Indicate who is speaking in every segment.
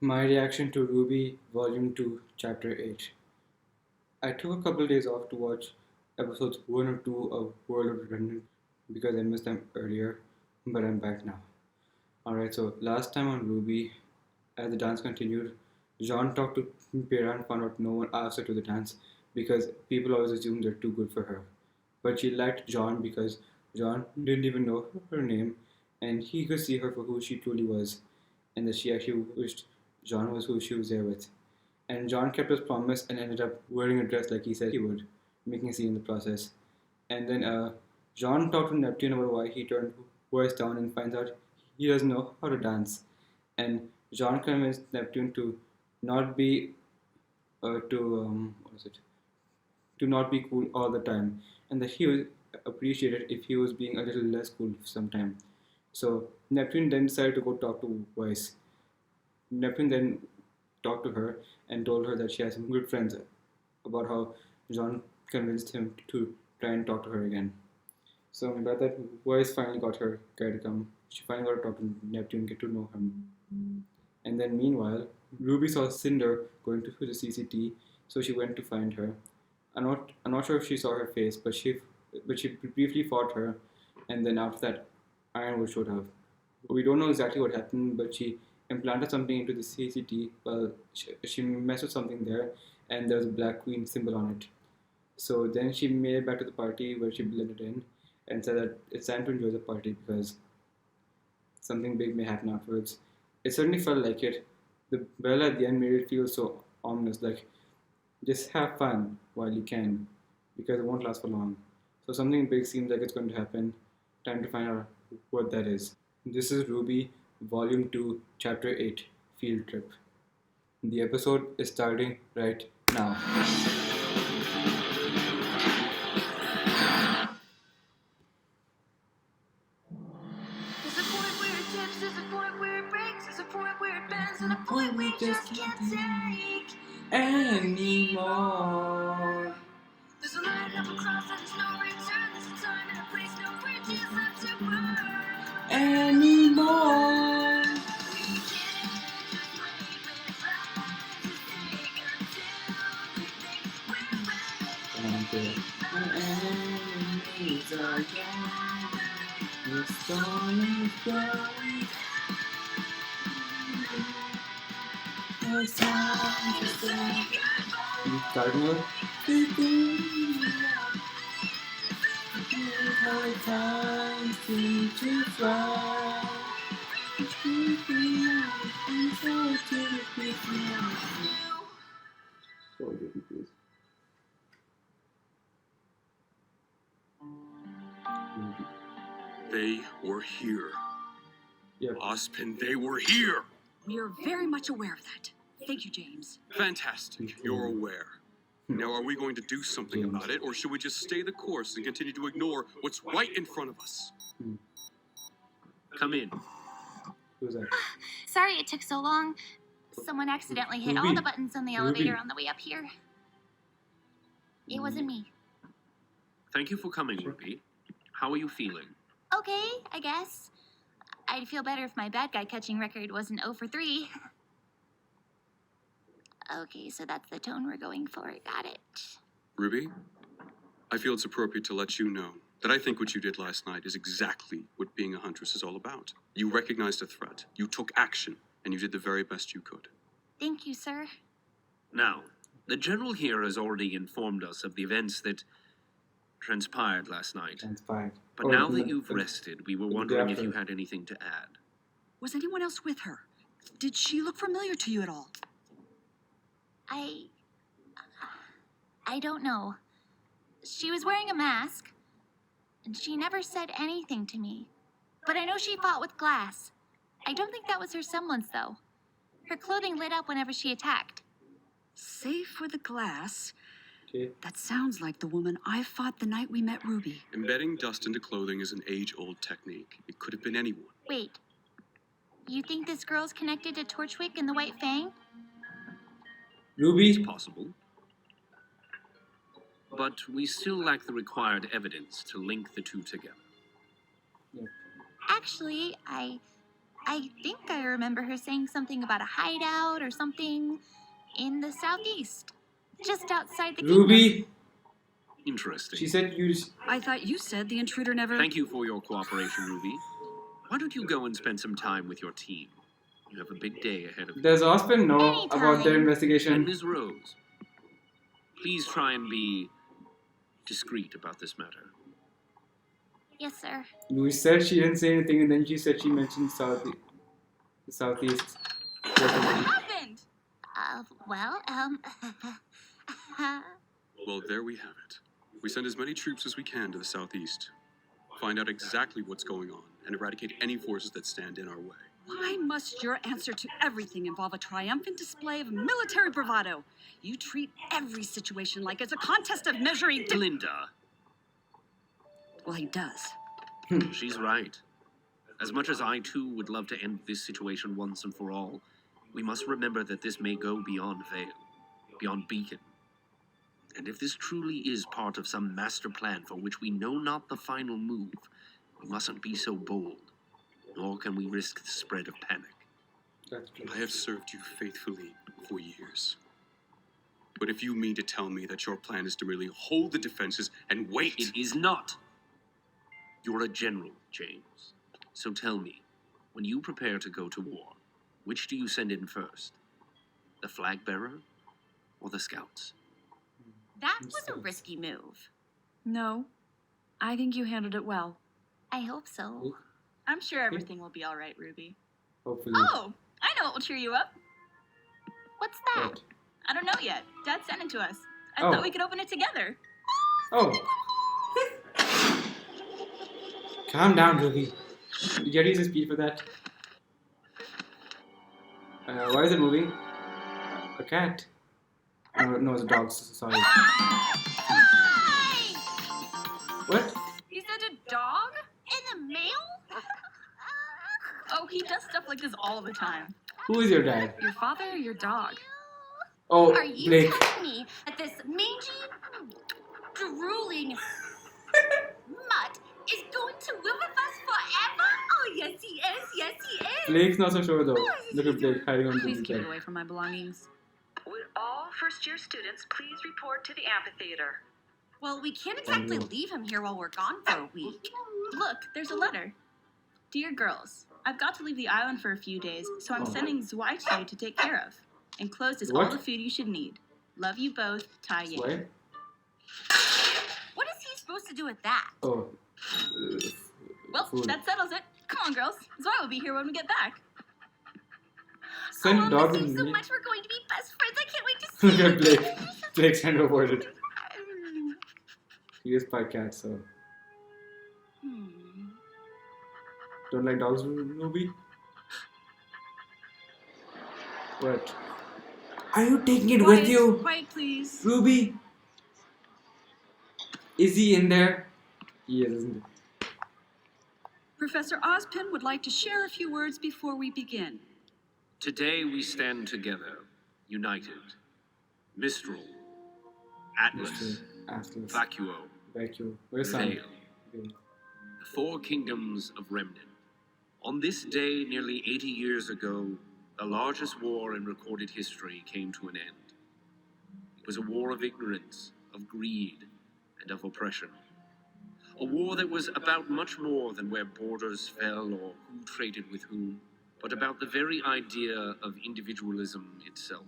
Speaker 1: My reaction to RWBY Volume 2, Chapter 8. I took a couple days off to watch episodes 1 or 2 of World of Redundant because I missed them earlier, but I'm back now. Alright, so last time on RWBY, as the dance continued, Jean talked to Pera and found out no one asked her to the dance because people always assume they're too good for her. But she liked John because John didn't even know her name and he could see her for who she truly was, and that she actually wished John was who she was there with. And John kept his promise and ended up wearing a dress like he said he would, making a scene in the process. And then John talked to Neptune about why he turned voice down and finds out he doesn't know how to dance. And John convinced Neptune to not be what is it? To not be cool all the time, and that he would appreciate it if he was being a little less cool sometime. So Neptune then decided to go talk to Voice. Neptune then talked to her and told her that she has some good friends about how John convinced him to try and talk to her again. So by that, Voice finally got her guy to come. She finally got to talk to Neptune, get to know him. And then meanwhile, Ruby saw Cinder going to the CCT, so she went to find her. I'm not sure if she saw her face, but she briefly fought her, and then after that, Ironwood showed up. We don't know exactly what happened, but she implanted something into the CCT. Well, she messed with something there, and there's a Black Queen symbol on it. So then she made it back to the party where she blended in and said that it's time to enjoy the party because something big may happen afterwards. It certainly felt like it. The bell at the end made it feel so ominous, like just have fun while you can, because it won't last for long. So something big seems like it's going to happen. Time to find out what that is. This is RWBY, Volume 2, Chapter 8, Field Trip. The episode is starting right now.
Speaker 2: There's a point where it tips, there's a point where it breaks, there's a point where it bends, and a point we just can't take
Speaker 1: Anymore.
Speaker 2: There's a line up across, there's no return, there's a time and a place, no bridges left to burn.
Speaker 1: Anymore.
Speaker 2: We can't just wait with life to take until we think we're ready.
Speaker 1: Until my enemies are gone, the storm is blowing. It's time to say goodbye. Cardinal. Hard times seem to fly.
Speaker 3: They were here.
Speaker 1: Yep.
Speaker 3: Ospin, they were here.
Speaker 4: We are very much aware of that. Thank you, James.
Speaker 3: Fantastic. You're aware. Now, are we going to do something about it, or should we just stay the course and continue to ignore what's right in front of us?
Speaker 5: Come in.
Speaker 1: Who's that?
Speaker 6: Sorry it took so long. Someone accidentally hit all
Speaker 1: Ruby.
Speaker 6: the buttons on the
Speaker 1: Ruby.
Speaker 6: elevator on the way up here. It wasn't me.
Speaker 5: Thank you for coming, RWBY. How are you feeling?
Speaker 6: Okay, I guess. I'd feel better if my bad guy catching record wasn't 0 for 3. Okay, so that's the tone we're going for. Got it.
Speaker 3: RWBY, I feel it's appropriate to let you know that I think what you did last night is exactly what being a huntress is all about. You recognized a threat, you took action, and you did the very best you could.
Speaker 6: Thank you, sir.
Speaker 5: Now, the General here has already informed us of the events that transpired last night.
Speaker 1: That's fine.
Speaker 5: But now that you've rested, we were wondering if you had anything to add.
Speaker 4: Was anyone else with her? Did she look familiar to you at all?
Speaker 6: I don't know. She was wearing a mask, and she never said anything to me. But I know she fought with glass. I don't think that was her semblance, though. Her clothing lit up whenever she attacked.
Speaker 4: Save for the glass.
Speaker 1: Okay.
Speaker 4: That sounds like the woman I fought the night we met RWBY.
Speaker 3: Embedding dust into clothing is an age-old technique. It could have been anyone.
Speaker 6: Wait. You think this girl's connected to Torchwick and the White Fang?
Speaker 1: Ruby.
Speaker 5: It's possible. But we still lack the required evidence to link the two together.
Speaker 6: Actually, I I think I remember her saying something about a hideout or something in the southeast, just outside the kingdom.
Speaker 1: Ruby,
Speaker 5: Interesting.
Speaker 1: she said you.
Speaker 4: I thought you said the intruder never.
Speaker 5: Thank you for your cooperation, Ruby. Why don't you go and spend some time with your team? You have a big day ahead of you.
Speaker 1: Does Ospen know about their
Speaker 6: Anytime.
Speaker 1: investigation?
Speaker 5: And Ms. Rose, please try and be discreet about this matter.
Speaker 6: Yes, sir.
Speaker 1: Louise said she didn't say anything, and then she said she mentioned the southeast.
Speaker 2: What happened?
Speaker 6: Well,
Speaker 3: Well, there we have it. We send as many troops as we can to the southeast. Find out exactly what's going on and eradicate any forces that stand in our way.
Speaker 4: Why must your answer to everything involve a triumphant display of military bravado? You treat every situation like it's a contest of measuring.
Speaker 5: Linda,
Speaker 4: Well, he does.
Speaker 5: she's right. As much as I too would love to end this situation once and for all, we must remember that this may go beyond Vale, beyond Beacon. And if this truly is part of some master plan for which we know not the final move, we mustn't be so bold, nor can we risk the spread of panic.
Speaker 1: That's true.
Speaker 3: I have served you faithfully for years. But if you mean to tell me that your plan is to merely hold the defenses and wait...
Speaker 5: It is not. You're a general, James. So tell me, when you prepare to go to war, which do you send in first? The flag bearer or the scouts?
Speaker 2: That was a risky move.
Speaker 4: No, I think you handled it well.
Speaker 6: I hope so.
Speaker 2: I'm sure everything will be all right, Ruby.
Speaker 1: Hopefully.
Speaker 2: Oh, I know what will cheer you up.
Speaker 6: What's that?
Speaker 1: What?
Speaker 2: I don't know yet. Dad sent it to us. I
Speaker 1: Oh.
Speaker 2: thought we could open it together.
Speaker 1: Oh. Calm down, Ruby. Did you use a speed for that? Why is it moving? A cat. No, it's a dog. Sorry.
Speaker 6: Hi!
Speaker 1: What?
Speaker 2: Is that a dog?
Speaker 6: In the mail?
Speaker 2: Oh, he does stuff like this all the time.
Speaker 1: Who is your dad?
Speaker 4: Your father or your dog?
Speaker 1: Oh,
Speaker 6: Are you
Speaker 1: Blake.
Speaker 6: telling me that this mangy, drooling mutt is going to live with us forever? Oh, yes, he is. Yes, he is.
Speaker 1: Blake's not so sure though. Look at Blake hiding on
Speaker 4: Please
Speaker 1: the
Speaker 4: keep it
Speaker 1: bed.
Speaker 4: away from my belongings.
Speaker 7: Would all first-year students please report to the amphitheater?
Speaker 2: Well, we can't exactly leave him here while we're gone for a week. Look, there's a letter. Dear girls, I've got to leave the island for a few days, so I'm
Speaker 1: Oh.
Speaker 2: sending Zwei to you to take care of. Enclosed is
Speaker 1: What?
Speaker 2: all the food you should need. Love you both, Tai Yang.
Speaker 1: Why?
Speaker 6: What is he supposed to do with that?
Speaker 1: Oh.
Speaker 2: Well,
Speaker 1: Food.
Speaker 2: that settles it. Come on, girls. Zwei will be here when we get back.
Speaker 1: Send
Speaker 6: I'll
Speaker 1: dog
Speaker 6: miss
Speaker 1: with
Speaker 6: you so
Speaker 1: me.
Speaker 6: much. We're going to be best friends. I can't wait to see
Speaker 1: Look
Speaker 6: you.
Speaker 1: at Blake. Blake's hand avoided. He is by cat, so don't like dogs, Ruby. What? Are you taking it with you,
Speaker 4: Quiet, please.
Speaker 1: Ruby? Is he in there? He is, isn't he?
Speaker 4: Professor Ozpin would like to share a few words before we begin.
Speaker 5: Today we stand together, united. Mistral, Atlas,
Speaker 1: Atlas.
Speaker 5: Vacuo,
Speaker 1: Vacuum. Where's Sun?
Speaker 5: Vale, the four kingdoms of Remnant. On this day, nearly 80 years ago, the largest war in recorded history came to an end. It was a war of ignorance, of greed, and of oppression. A war that was about much more than where borders fell or who traded with whom, but about the very idea of individualism itself.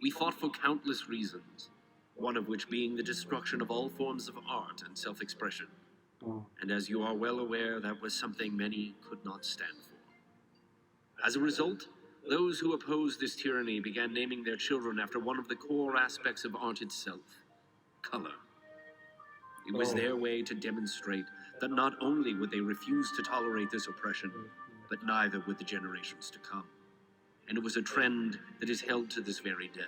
Speaker 5: We fought for countless reasons, one of which being the destruction of all forms of art and self-expression.
Speaker 1: Oh.
Speaker 5: And as you are well aware, that was something many could not stand for. As a result, those who opposed this tyranny began naming their children after one of the core aspects of art itself, color. It was
Speaker 1: Oh.
Speaker 5: their way to demonstrate that not only would they refuse to tolerate this oppression, but neither would the generations to come. And it was a trend that is held to this very day.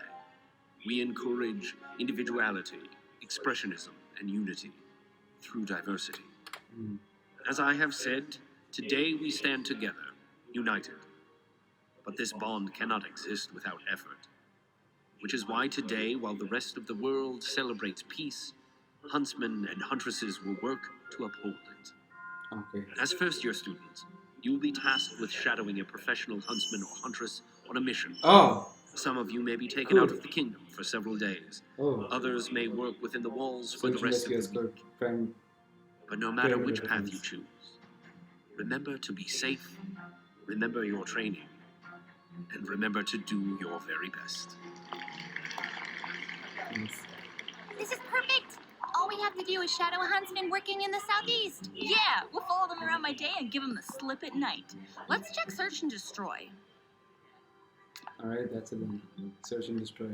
Speaker 5: We encourage individuality, expressionism, and unity through diversity.
Speaker 1: Mm.
Speaker 5: As I have said, today we stand together, united. But this bond cannot exist without effort. Which is why today, while the rest of the world celebrates peace, huntsmen and huntresses will work to uphold it.
Speaker 1: Okay.
Speaker 5: As first-year students, You will be tasked with shadowing a professional huntsman or huntress on a mission.
Speaker 1: Oh,
Speaker 5: Some of you may be taken
Speaker 1: cool.
Speaker 5: out of the kingdom for several days.
Speaker 1: Oh.
Speaker 5: Others may work within the walls for
Speaker 1: Search
Speaker 5: the rest of
Speaker 1: investigates
Speaker 5: the week.
Speaker 1: for crime.
Speaker 5: But no matter
Speaker 1: Perimeter
Speaker 5: which path you
Speaker 1: defense.
Speaker 5: choose, remember to be safe, remember your training, and remember to do your very best.
Speaker 1: Yes.
Speaker 6: This is perfect. All we have to do is shadow a huntsman working in the southeast.
Speaker 4: Yeah, we'll follow them around by day and give them the slip at night. Let's check search and destroy.
Speaker 1: Alright, that's it then. Search and destroy.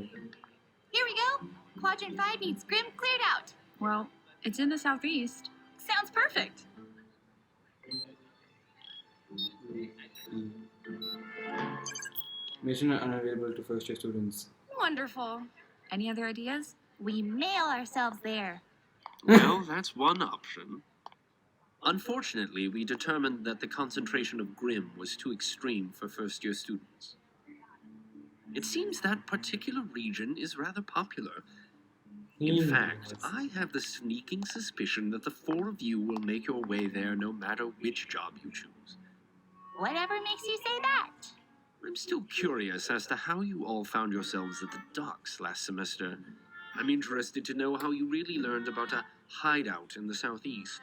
Speaker 6: Here we go. Quadrant 5 needs Grim cleared out.
Speaker 4: Well, it's in the southeast. Sounds perfect.
Speaker 1: Mission unavailable to first year students.
Speaker 4: Wonderful. Any other ideas?
Speaker 6: We mail ourselves there.
Speaker 5: Well, that's one option. Unfortunately, we determined that the concentration of Grim was too extreme for first-year students. It seems that particular region is rather popular. In fact, I have the sneaking suspicion that the four of you will make your way there no matter which job you choose.
Speaker 6: Whatever makes you say that.
Speaker 5: I'm still curious as to how you all found yourselves at the docks last semester. I'm interested to know how you really learned about a hideout in the southeast.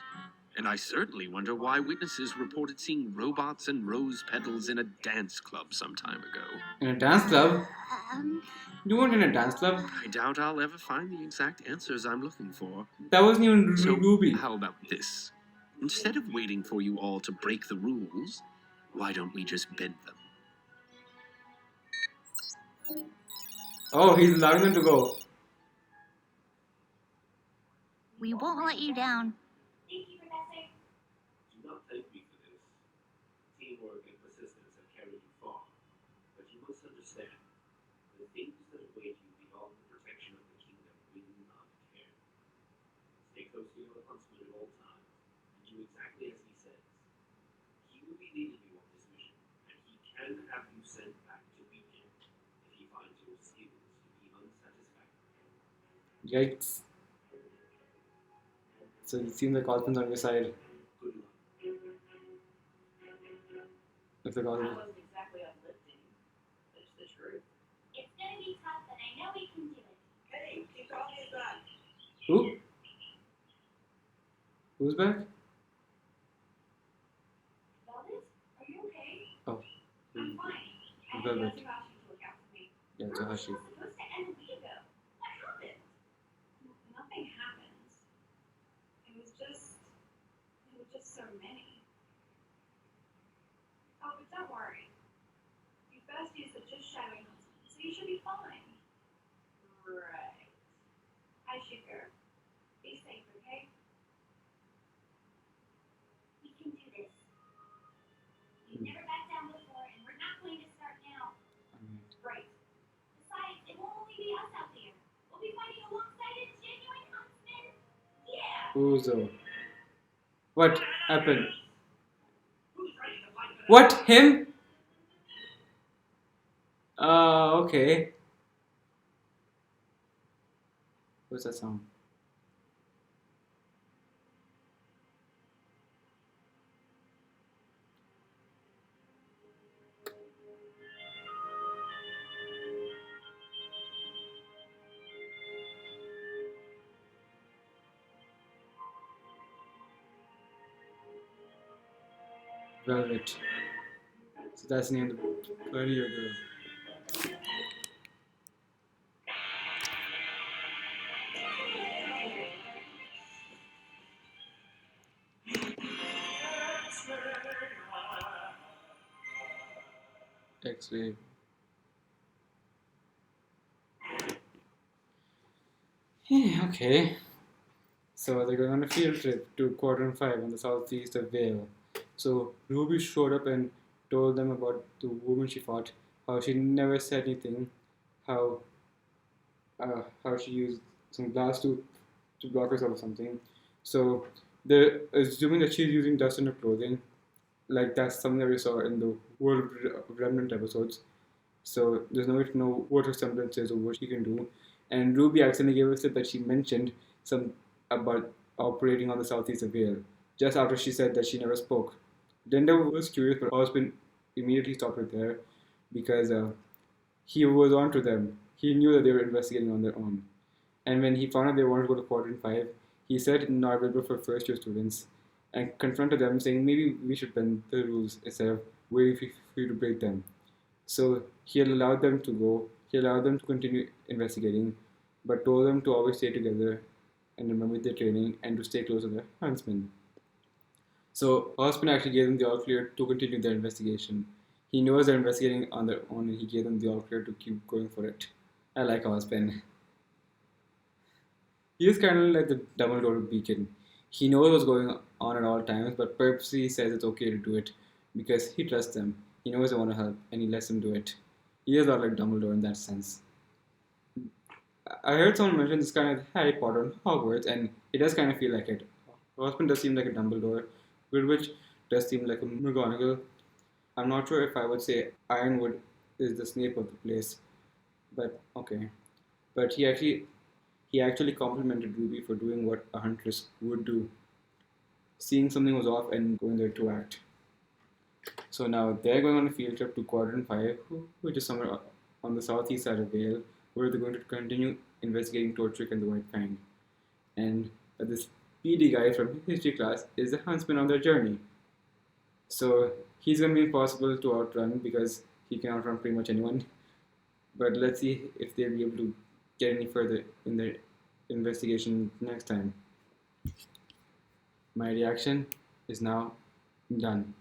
Speaker 5: And I certainly wonder why witnesses reported seeing robots and rose petals in a dance club some time ago.
Speaker 1: In a dance club?
Speaker 6: Um,
Speaker 1: You weren't in a dance club?
Speaker 5: I doubt I'll ever find the exact answers I'm looking for.
Speaker 1: That wasn't even
Speaker 5: So,
Speaker 1: Ruby.
Speaker 5: how about this? Instead of waiting for you all to break the rules, why don't we just bend them?
Speaker 1: Oh, he's allowing them to go.
Speaker 6: we won't let you down.
Speaker 2: Thank you, Professor.
Speaker 5: Do not thank me for this. Teamwork and persistence have carried you far. But you must understand, the things that await you beyond the protection of the kingdom will not care. Stay close to your huntsman at all times, and do exactly as he says. He will be leading you on this mission, and he can have you sent back to meet him if he finds your skills to be unsatisfactory.
Speaker 1: Yikes. So it seems like Osmond's on your side.
Speaker 5: Good luck.
Speaker 1: Looks like Osmond.
Speaker 7: wasn't exactly uplifting. That's the truth.
Speaker 2: It's gonna be tough, but I know we can do it.
Speaker 7: Hey, keep talking back.
Speaker 1: Who? Who's back?
Speaker 2: Velvet, are you okay?
Speaker 1: Oh.
Speaker 2: I'm fine. I
Speaker 1: Velvet.
Speaker 2: had Yasu to look out for me.
Speaker 1: Yeah, it's Hashi.
Speaker 2: This was supposed to end a week ago. What happened? Nothing happened. It was just so many. Oh, but don't worry. You first used are just shadowing huntsmen, so you should be fine. Right. I should go. Be safe, okay? We can do this. We've never backed down before, and we're not going to start now. Right. Besides, it won't only be us out there. We'll be fighting alongside a genuine huntsman. Yeah!
Speaker 1: Uzo. What happened? What? Him? Okay. What's that sound? Velvet. So that's the name of the earlier girl. X-ray. Okay. So they're going on a field trip to Quadrant 5 on the southeast of Vale. So Ruby showed up and told them about the woman she fought, how she never said anything, how she used some glass to block herself or something. So they're assuming that she's using dust in her clothing, like that's something that we saw in the World of Remnant episodes. So there's no way to know what her semblance is or what she can do. And Ruby accidentally gave us it that she mentioned some about operating on the southeast of Vale, just after she said that she never spoke. Linda was curious, but her husband immediately stopped her there because he was on to them. He knew that they were investigating on their own. And when he found out they wanted to go to quadrant 5, he said, no, I will go for first year students and confronted them, saying maybe we should bend the rules instead of waiting for you to break them. So he allowed them to go, he allowed them to continue investigating, but told them to always stay together and remember their training and to stay close to the huntsman. So Osman actually gave them the all clear to continue their investigation. He knows they're investigating on their own and he gave them the all clear to keep going for it. I like Osman. He is kind of like the Dumbledore beacon. He knows what's going on at all times, but purposely says it's okay to do it because he trusts them. He knows they want to help and he lets them do it. He is a lot like Dumbledore in that sense. I heard someone mention this kind of Harry Potter and Hogwarts, and it does kind of feel like it. Osmond does seem like a Dumbledore, Goodwitch does seem like a McGonagall. I'm not sure if I would say Ironwood is the Snape of the place, but okay. But he actually complimented Ruby for doing what a huntress would do, seeing something was off and going there to act. So now they're going on a field trip to Quadrant 5, which is somewhere on the southeast side of Vale, where they're going to continue investigating Torchic and the White Fang. And this PD guy from history class is the huntsman on their journey. So he's going to be impossible to outrun because he can outrun pretty much anyone. But let's see if they'll be able to get any further in their investigation next time. My reaction is now done.